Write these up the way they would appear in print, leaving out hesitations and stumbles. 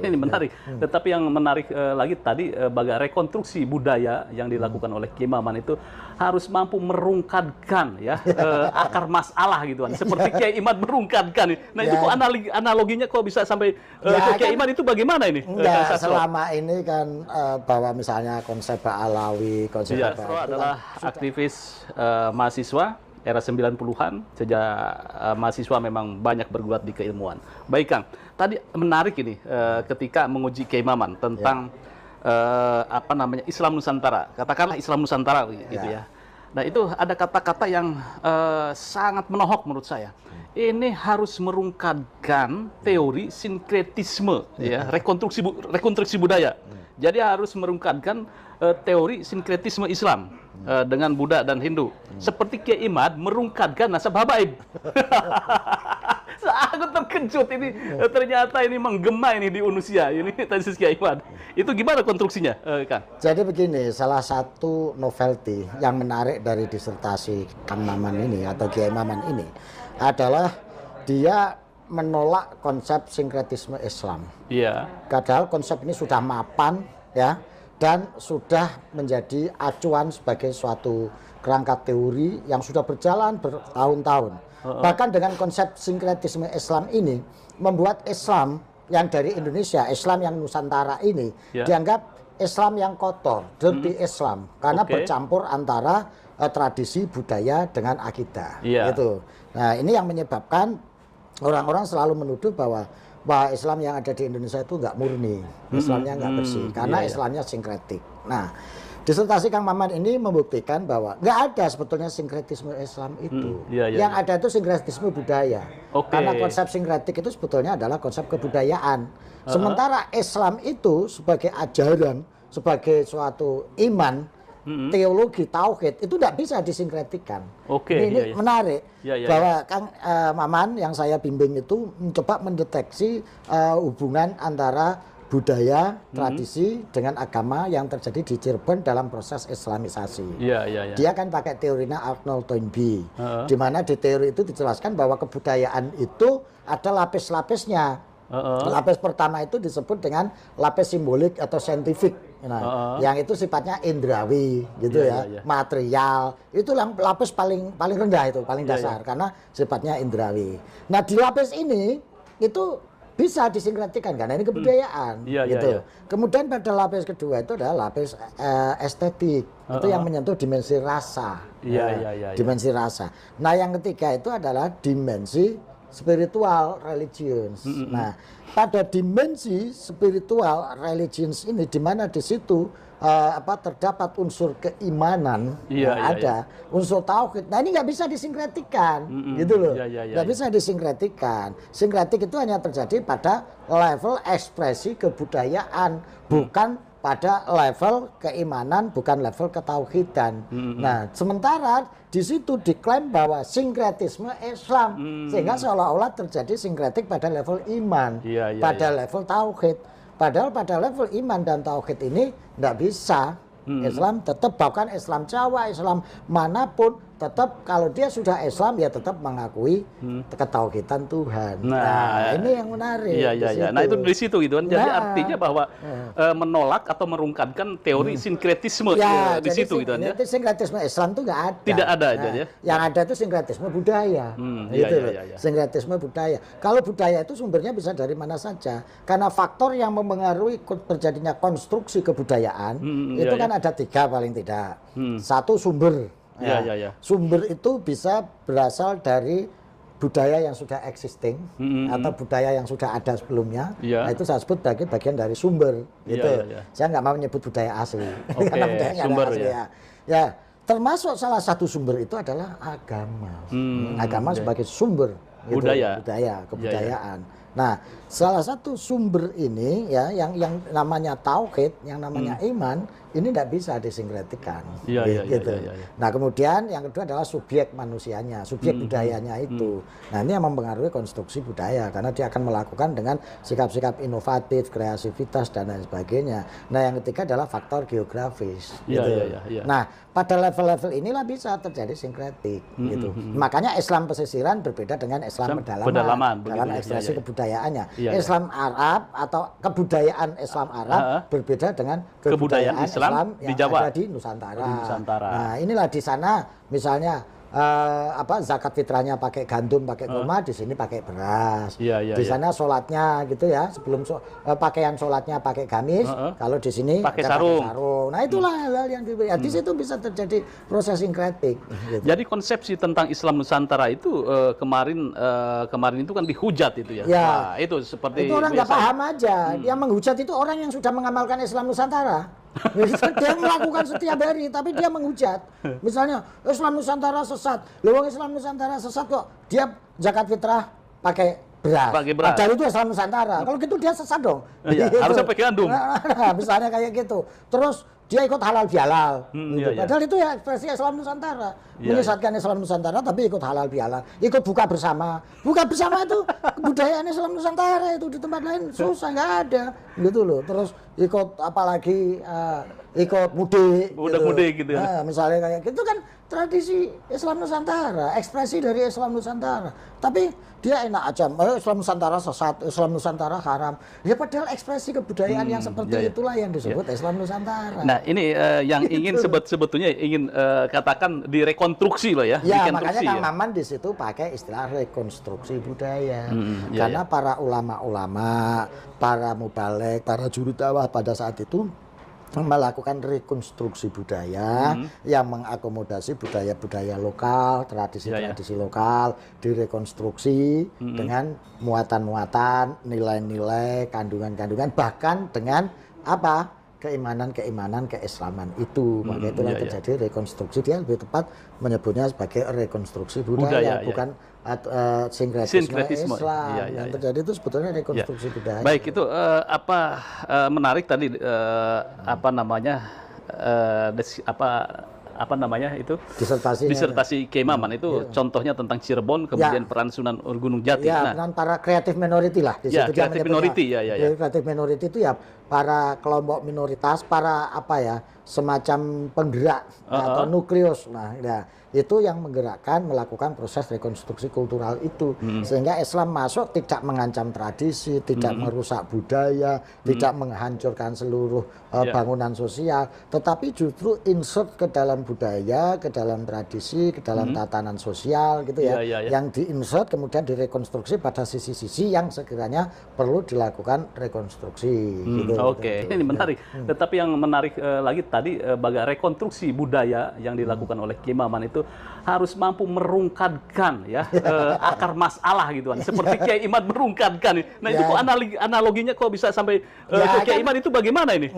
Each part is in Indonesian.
ini menarik. Tetapi yang menarik lagi tadi bagai rekonstruksi budaya yang dilakukan oleh Kiai Maman itu harus mampu merungkadkan ya akar masalah gitu kan. Seperti Kiai Imad merungkadkan. Nah itu kok analoginya kok bisa sampai ke Kiai Imad itu bagaimana ini? Enggak, selama ini kan bahwa misalnya konsep Alawi, konsep Sastro adalah aktivis mahasiswa era 90-an, sejak mahasiswa memang banyak bergulat di keilmuan. Baik Kang, tadi menarik ini ketika menguji Kiai Maman tentang apa namanya Islam Nusantara, katakanlah Islam Nusantara gitu ya. Nah itu ada kata-kata yang sangat menohok menurut saya. Ini harus merungkadkan teori sinkretisme, ya, rekonstruksi budaya. Jadi harus merungkadkan teori sinkretisme Islam dengan Buddha dan Hindu. Seperti Kiai Imad merungkadkan nasab habaib. Aku terkejut ini, ternyata ini menggema ini di Unusia, ini tesis Kiai Imad. Itu gimana konstruksinya, Kang? Jadi begini, salah satu novelty yang menarik dari disertasi Kang Maman ini atau Kiai Maman ini adalah dia menolak konsep sinkretisme Islam. Iya. Padahal konsep ini sudah mapan ya dan sudah menjadi acuan sebagai suatu kerangka teori yang sudah berjalan bertahun-tahun. Bahkan dengan konsep sinkretisme Islam ini membuat Islam yang dari Indonesia, Islam yang Nusantara ini dianggap Islam yang kotor, dirty Islam karena bercampur antara tradisi budaya dengan akidah. Gitu. Nah, ini yang menyebabkan orang-orang selalu menuduh bahwa Islam yang ada di Indonesia itu nggak murni, Islamnya nggak bersih, karena Islamnya sinkretik. Nah, disertasi Kang Maman ini membuktikan bahwa nggak ada sebetulnya sinkretisme Islam itu. Yang ada itu sinkretisme budaya. Karena konsep sinkretik itu sebetulnya adalah konsep kebudayaan. Sementara Islam itu sebagai ajaran, sebagai suatu iman, teologi, tauhid itu tidak bisa disinkretikkan. Ini menarik bahwa Kang Maman yang saya bimbing itu mencoba mendeteksi hubungan antara budaya, tradisi dengan agama yang terjadi di Cirebon dalam proses Islamisasi. Dia kan pakai teorinya Arnold Toynbee, di mana di teori itu dijelaskan bahwa kebudayaan itu ada lapis-lapisnya. Lapis pertama itu disebut dengan lapis simbolik atau saintifik. Nah, yang itu sifatnya indrawi gitu material. Itu lapis paling rendah itu, paling dasar karena sifatnya indrawi. Nah, di lapis ini itu bisa disinkretikkan karena ini kebudayaan gitu. Kemudian pada lapis kedua itu adalah lapis estetik. Itu yang menyentuh dimensi rasa. Dimensi rasa. Nah, yang ketiga itu adalah dimensi spiritual religions. Nah, pada dimensi spiritual religions ini di mana di situ terdapat unsur keimanan ada, unsur tauhid. Nah, ini nggak bisa disinkretikkan, gitu loh. Nggak bisa disinkretikkan. Sinkretik itu hanya terjadi pada level ekspresi kebudayaan, bukan pada level keimanan, bukan level ketauhidan. Nah, sementara di situ diklaim bahwa sinkretisme Islam, sehingga seolah-olah terjadi sinkretik pada level iman, pada level tauhid. Padahal pada level iman dan tauhid ini tidak bisa. Islam tetap, bahkan Islam Jawa, Islam manapun, tetap kalau dia sudah Islam ya tetap mengakui ketauhidan Tuhan. Nah, ini yang menarik. Nah, itu di situ gitu kan. Jadi artinya bahwa menolak atau merungkadkan teori sinkretisme di situ gitu kan ya. Sinkretisme Islam itu nggak ada. Tidak ada aja ya. Yang ada itu sinkretisme budaya. Sinkretisme budaya. Kalau budaya itu sumbernya bisa dari mana saja. Karena faktor yang mempengaruhi terjadinya konstruksi kebudayaan itu kan ada tiga paling tidak. Satu sumber. Sumber itu bisa berasal dari budaya yang sudah existing atau budaya yang sudah ada sebelumnya. Nah, itu saya sebut bagian dari sumber gitu. Saya nggak mau menyebut budaya asli karena budayanya sumber asli ya. Termasuk salah satu sumber itu adalah agama. Agama sebagai sumber gitu, budaya kebudayaan. Nah, salah satu sumber ini ya yang namanya tauhid, yang namanya iman ini tidak bisa disinkretikkan. Iya, gitu. iya. Nah kemudian yang kedua adalah subjek manusianya, subjek budayanya itu. Nah ini yang mempengaruhi konstruksi budaya karena dia akan melakukan dengan sikap-sikap inovatif, kreativitas dan lain sebagainya. Nah yang ketiga adalah faktor geografis. Gitu. Iya. Nah pada level-level inilah bisa terjadi sinkretik. Gitu. Makanya Islam pesisiran berbeda dengan Islam pedalaman dalam ekspresi kebudayaannya. Islam Arab atau kebudayaan Islam Arab berbeda dengan kebudayaan Islam yang di Jawa, ada di Nusantara. Nah, inilah di sana misalnya zakat fitrahnya pakai gandum, pakai kurma, di sini pakai beras. Di sana sholatnya gitu ya, sebelum pakaian sholatnya pakai gamis, kalau di sini pakai sarung. Nah, itulah hal-hal yang di situ bisa terjadi proses sinkretik. Gitu. Jadi konsepsi tentang Islam Nusantara itu kemarin itu kan dihujat itu ya. Nah, itu seperti itu orang nggak paham aja. Dia menghujat itu orang yang sudah mengamalkan Islam Nusantara. Dia melakukan setiap hari, tapi dia menghujat. Misalnya Islam Nusantara sesat. Loh, Islam Nusantara sesat kok. Dia zakat fitrah pakai beras. Padahal itu Islam Nusantara. Kalau gitu dia sesat dong. Iya, gitu. harusnya pakai gandum. Misalnya kayak gitu. Terus dia ikut halal bihalal. Gitu. Padahal itu ya ekspresi Islam Nusantara. Menyesatkan Islam Nusantara tapi ikut halal bihalal. Ikut buka bersama. Buka bersama itu kebudayaan Islam Nusantara itu di tempat lain susah, nggak ada. Gitu loh. Terus ikut apalagi ikut mudik. Mudik gitu ya. Nah, misalnya kayak gitu kan tradisi Islam Nusantara, ekspresi dari Islam Nusantara. Tapi dia enak aja, Islam Nusantara sesat, Islam Nusantara haram. Ya padahal ekspresi kebudayaan yang seperti itulah yang disebut Islam Nusantara. Nah ini yang ingin sebetulnya ingin katakan direkonstruksi loh ya. Ya makanya Kang Maman di situ pakai istilah rekonstruksi budaya. Karena para ulama-ulama, para mubalek, para juru dakwah pada saat itu melakukan rekonstruksi budaya yang mengakomodasi budaya-budaya lokal, tradisi-tradisi lokal, direkonstruksi dengan muatan-muatan, nilai-nilai, kandungan-kandungan, bahkan dengan apa? Keimanan-keimanan keislaman itu. Maka itulah terjadi rekonstruksi. Dia lebih tepat menyebutnya sebagai rekonstruksi budaya. Bukan sinkretisme Islam. Yang terjadi itu sebetulnya rekonstruksi budaya. Baik, itu menarik tadi itu disertasi Kiai Maman itu contohnya tentang Cirebon, kemudian peran Sunan Gunung Jati. Peran para kreatif minority lah di situ. Kreatif minority kreatif minority itu ya para kelompok minoritas, para semacam penggerak atau nukleus. Nah, itu yang menggerakkan melakukan proses rekonstruksi kultural itu sehingga Islam masuk tidak mengancam tradisi, tidak merusak budaya, tidak menghancurkan seluruh bangunan sosial, tetapi justru insert ke dalam budaya, ke dalam tradisi, ke dalam tatanan sosial gitu ya, yang diinsert kemudian direkonstruksi pada sisi-sisi yang sekiranya perlu dilakukan rekonstruksi. Gitu, ini menarik. Tetapi yang menarik lagi tadi baga rekonstruksi budaya yang dilakukan oleh Kiai Maman itu harus mampu merungkadkan akar masalah gitu kan. Seperti Kiai Imad merungkadkan. Nah itu kok analoginya kok bisa sampai ke Kiai Imad itu bagaimana ini?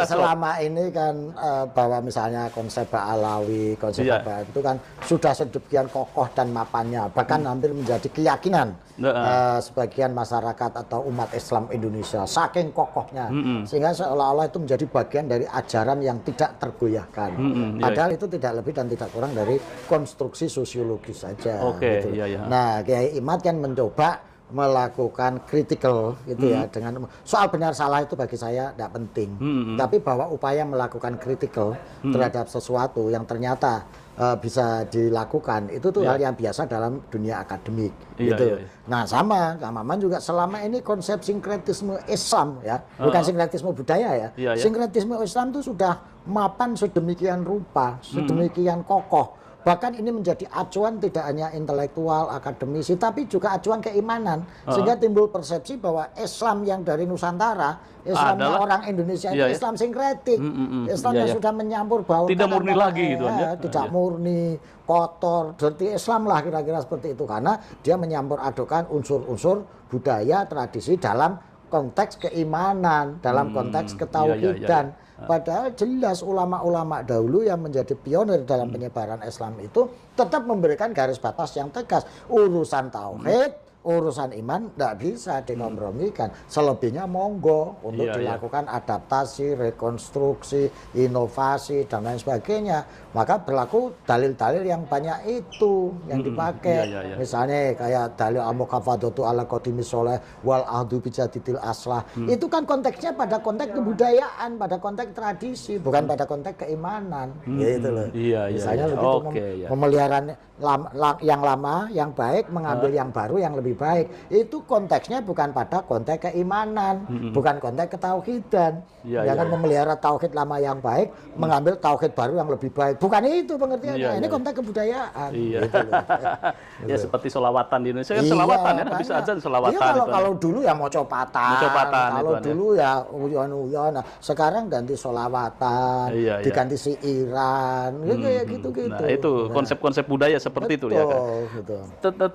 Selama ini kan bahwa misalnya konsep Ba'alawi, konsep itu kan sudah sedemikian kokoh dan mapannya, bahkan hampir menjadi keyakinan sebagian masyarakat atau umat Islam Indonesia, saking kokohnya, sehingga seolah-olah itu menjadi bagian dari ajaran yang tidak tergoyahkan. Padahal itu tidak lebih dan tidak kurang dari konstruksi sosiologis saja. Gitu. Nah, Kiai Imad kan mencoba melakukan critical gitu ya, dengan soal benar salah itu bagi saya tidak penting, tapi bahwa upaya melakukan critical terhadap sesuatu yang ternyata bisa dilakukan itu tuh hal yang biasa dalam dunia akademik gitu. Nah sama Kang Maman juga selama ini konsep sinkretisme Islam ya, bukan sinkretisme budaya ya, sinkretisme Islam itu sudah mapan sedemikian rupa, sedemikian kokoh. Bahkan ini menjadi acuan tidak hanya intelektual, akademisi, tapi juga acuan keimanan. Sehingga timbul persepsi bahwa Islam yang dari Nusantara, Islamnya orang Indonesia itu Islam sinkretik. Islam yang sudah menyampur bau. Tidak murni lagi gitu ya. Tidak murni, kotor, dirty Islam lah kira-kira seperti itu. Karena dia menyampur adukan unsur-unsur budaya, tradisi dalam konteks keimanan, dalam konteks ketauhidan. Padahal jelas ulama-ulama dahulu yang menjadi pionir dalam penyebaran Islam itu tetap memberikan garis batas yang tegas. Urusan tauhid, urusan iman tidak bisa dikompromikan. Selebihnya monggo untuk dilakukan adaptasi, rekonstruksi, inovasi dan lain sebagainya. Maka berlaku dalil-dalil yang banyak itu yang dipakai. Misalnya kayak dalil al-mukhafadatu ala qadimi sholeh wal ahdu bijaditil aslah. Itu kan konteksnya pada konteks kebudayaan, pada konteks tradisi, bukan pada konteks keimanan. Gitu loh. Misalnya begitu memelihara yang lama, yang baik, mengambil yang baru, yang lebih baik. Itu konteksnya bukan pada konteks keimanan, bukan konteks ketauhidan. Jangan memelihara tauhid lama yang baik, mengambil tauhid baru yang lebih baik. Bukan itu pengertiannya. Ini konteks kebudayaan. Gitu loh. Ya seperti selawatan di Indonesia kan selawatan ya, bisa aja selawatan. Kalau dulu ya mau copatan. Kalau dulu ya uyon-uyon. Sekarang ganti selawatan, diganti siiran, kayak gitu-gitu. Nah, itu konsep-konsep budaya seperti itu ya kan.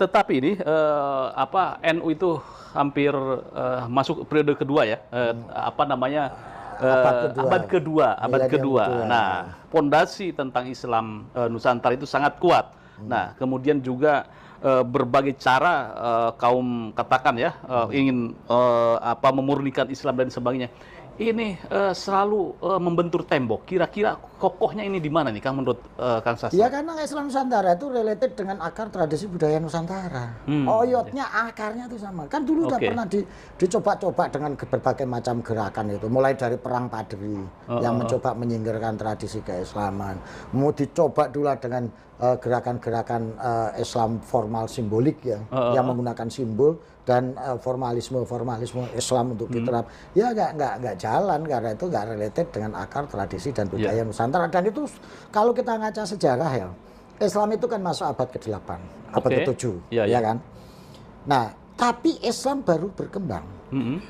Tetapi ini NU itu hampir masuk periode kedua ya, abad kedua. Nah, pondasi tentang Islam Nusantara itu sangat kuat. Nah, kemudian juga berbagai cara kaum katakan ya ingin memurnikan Islam dan sebagainya. Ini selalu membentur tembok. Kira-kira kokohnya ini di mana nih, Kang, menurut Kang Sastra? Ya karena Islam Nusantara itu related dengan akar tradisi budaya Nusantara. Oyotnya, akarnya itu sama. Kan dulu udah pernah dicoba-coba dengan berbagai macam gerakan itu. Mulai dari Perang Padri yang mencoba menyingkirkan tradisi keislaman. Mau dicoba dulu dengan gerakan-gerakan Islam formal simbolik ya, yang menggunakan simbol dan formalisme Islam untuk diterap. Ya nggak jalan karena itu nggak related dengan akar tradisi dan budaya Nusantara. Dan itu kalau kita ngaca sejarah ya, Islam itu kan masuk abad ke-8, abad ke-7, ya kan. Nah, tapi Islam baru berkembang.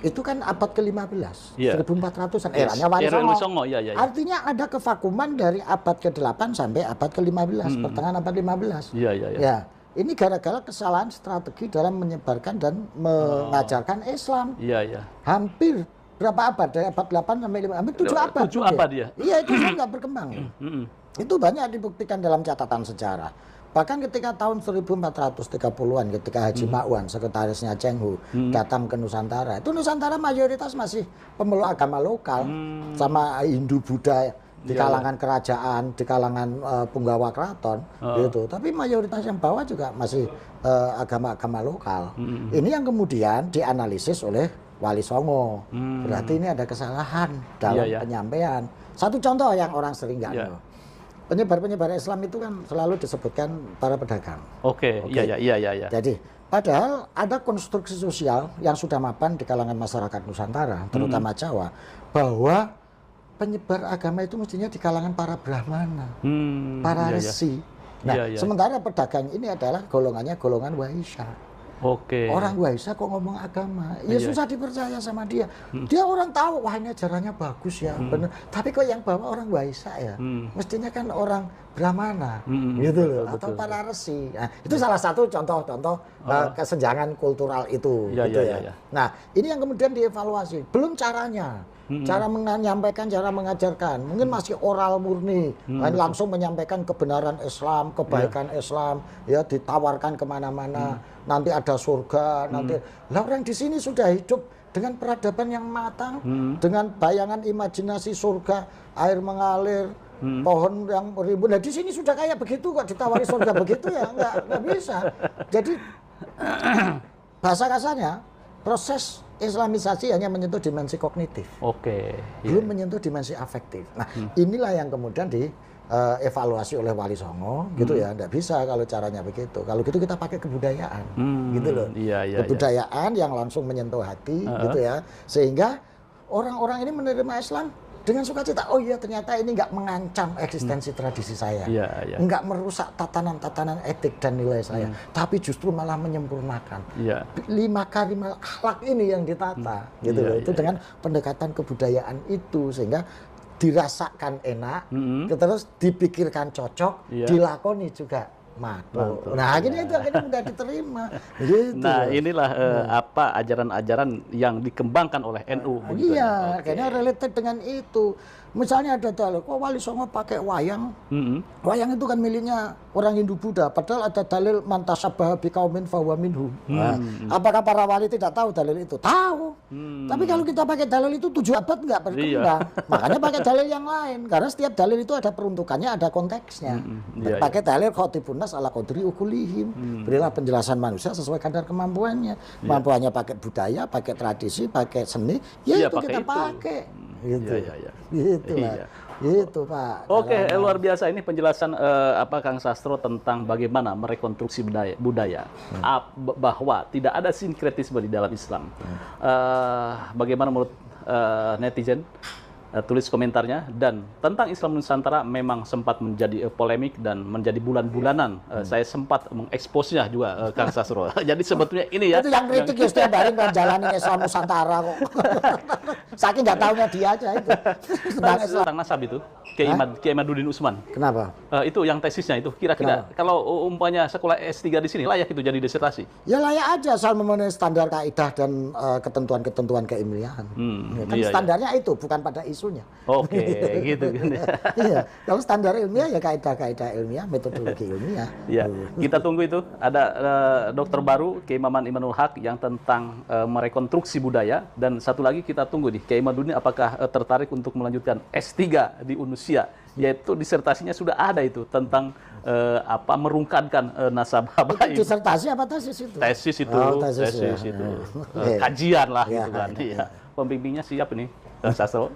Itu kan abad ke-15, 1400-an, eranya Wali Songo. Artinya ada kevakuman dari abad ke-8 sampai abad ke-15, pertengahan abad 15. Ya, ini gara-gara kesalahan strategi dalam menyebarkan dan mengajarkan Islam. Hampir berapa abad? Dari abad 8 sampai 15, hampir 7 abad. 7 abad ya? Iya, itu Islam nggak berkembang. Itu banyak dibuktikan dalam catatan sejarah. Bahkan ketika tahun 1430-an ketika Haji Ma'wan, sekretarisnya Cheng Ho, datang ke Nusantara. Itu Nusantara mayoritas masih pemeluk agama lokal sama Hindu Buddha di kalangan kerajaan, di kalangan punggawa keraton gitu. Tapi mayoritas yang bawah juga masih agama-agama lokal. Ini yang kemudian dianalisis oleh Wali Songo. Berarti ini ada kesalahan dalam penyampaian. Satu contoh yang orang sering nggak tahu. Penyebar-penyebar Islam itu kan selalu disebutkan para pedagang. Iya. Jadi, padahal ada konstruksi sosial yang sudah mapan di kalangan masyarakat Nusantara, terutama Jawa, bahwa penyebar agama itu mestinya di kalangan para brahmana, para resi. Nah, sementara pedagang ini adalah golongannya golongan Waisya. Orang Waisya kok ngomong agama, ya susah dipercaya sama dia. Dia orang tahu, wah ini ajarannya bagus ya, benar. Tapi kok yang bawa orang Waisya ya, mestinya kan orang Brahmana, gitu loh, atau para resi. Nah, itu salah satu contoh-contoh kesenjangan kultural itu. Gitu ya. Nah, ini yang kemudian dievaluasi. Belum caranya. Cara menyampaikan, cara mengajarkan, mungkin masih oral murni, langsung menyampaikan kebenaran Islam, kebaikan Islam, ya ditawarkan kemana-mana, nanti ada surga, nanti. Lah orang di sini sudah hidup dengan peradaban yang matang, dengan bayangan imajinasi surga, air mengalir, pohon yang rimbun. Nah di sini sudah kayak begitu kok ditawari surga begitu ya, nggak bisa. Jadi bahasa kasarnya proses Islamisasi hanya menyentuh dimensi kognitif, belum menyentuh dimensi afektif. Nah, inilah yang kemudian dievaluasi oleh Wali Songo, gitu ya. Nggak bisa kalau caranya begitu. Kalau gitu kita pakai kebudayaan, gitu loh. Kebudayaan yang langsung menyentuh hati, gitu ya. Sehingga orang-orang ini menerima Islam dengan sukacita. Oh iya, ternyata ini nggak mengancam eksistensi tradisi saya, nggak merusak tatanan-tatanan etik dan nilai saya, tapi justru malah menyempurnakan. 5 kalimat akhlak ini yang ditata, gitu loh. Itu dengan pendekatan kebudayaan itu, sehingga dirasakan enak, terus dipikirkan cocok, dilakoni juga Mantuk. Nah, akhirnya itu akhirnya mudah diterima. Gitu. Nah, inilah apa ajaran-ajaran yang dikembangkan oleh NU. begitu ya? Iya, Oke. akhirnya related dengan itu. Misalnya ada dalil, kok Wali Songo pakai wayang? Wayang itu kan miliknya orang Hindu Buddha, padahal ada dalil mantasabbaha biqaumin fahuwa minhum. Nah, apakah para wali tidak tahu dalil itu? Tahu. Tapi kalau kita pakai dalil itu 7 abad nggak berkembang. Makanya pakai dalil yang lain, karena setiap dalil itu ada peruntukannya, ada konteksnya. Iya, Pakai dalil khotibun nas ala qadri ukulihim. Berilah penjelasan manusia sesuai kadar kemampuannya. Kemampuannya pakai budaya, pakai tradisi, pakai seni, ya Iya, itu pakai kita itu. pakai. Gitu. Iya. Gitu lah. Iya. Gitu, Pak. Oke, luar biasa ini penjelasan apa Kang Sastro tentang bagaimana merekonstruksi budaya bahwa tidak ada sinkretisme di dalam Islam. Bagaimana menurut netizen? Tulis komentarnya. Dan tentang Islam Nusantara memang sempat menjadi polemik dan menjadi bulan-bulanan. Saya sempat mengeksposnya juga Kang Sastro. Jadi sebetulnya ini ya. Itu yang kritik ya setiap hari menjalani Islam Nusantara kok. Saking nggak tahunya dia aja itu. Tentang Islam. Tentang nasab itu, Kiai Imaduddin Utsman. Kenapa? Itu yang tesisnya itu kira-kira kalau umpamanya sekolah S3 di sini layak itu jadi disertasi. Ya layak aja asal memenuhi standar kaidah dan ketentuan-ketentuan keilmiahan. Ya, kan iya. standarnya itu bukan pada isunya. Oke, gitu kan ya. Iya, kalau standar ilmiah ya kaidah-kaidah ilmiah, metodologi ilmiah. Ya, kita tunggu itu. Ada dokter baru Kiai Maman Imanul Haq yang tentang merekonstruksi budaya, dan satu lagi kita tunggu nih Kiai Imaduddin apakah tertarik untuk melanjutkan S3 di Unusia, yaitu disertasinya sudah ada itu tentang apa merungkankan nasabah baik. Disertasi apa tesis itu? Tesis itu, Oh, tesis ya. itu. Iya. Kajian lah Iya, gitu kan. iya. Iya. Pembimbingnya siap ini, Kang Sastro.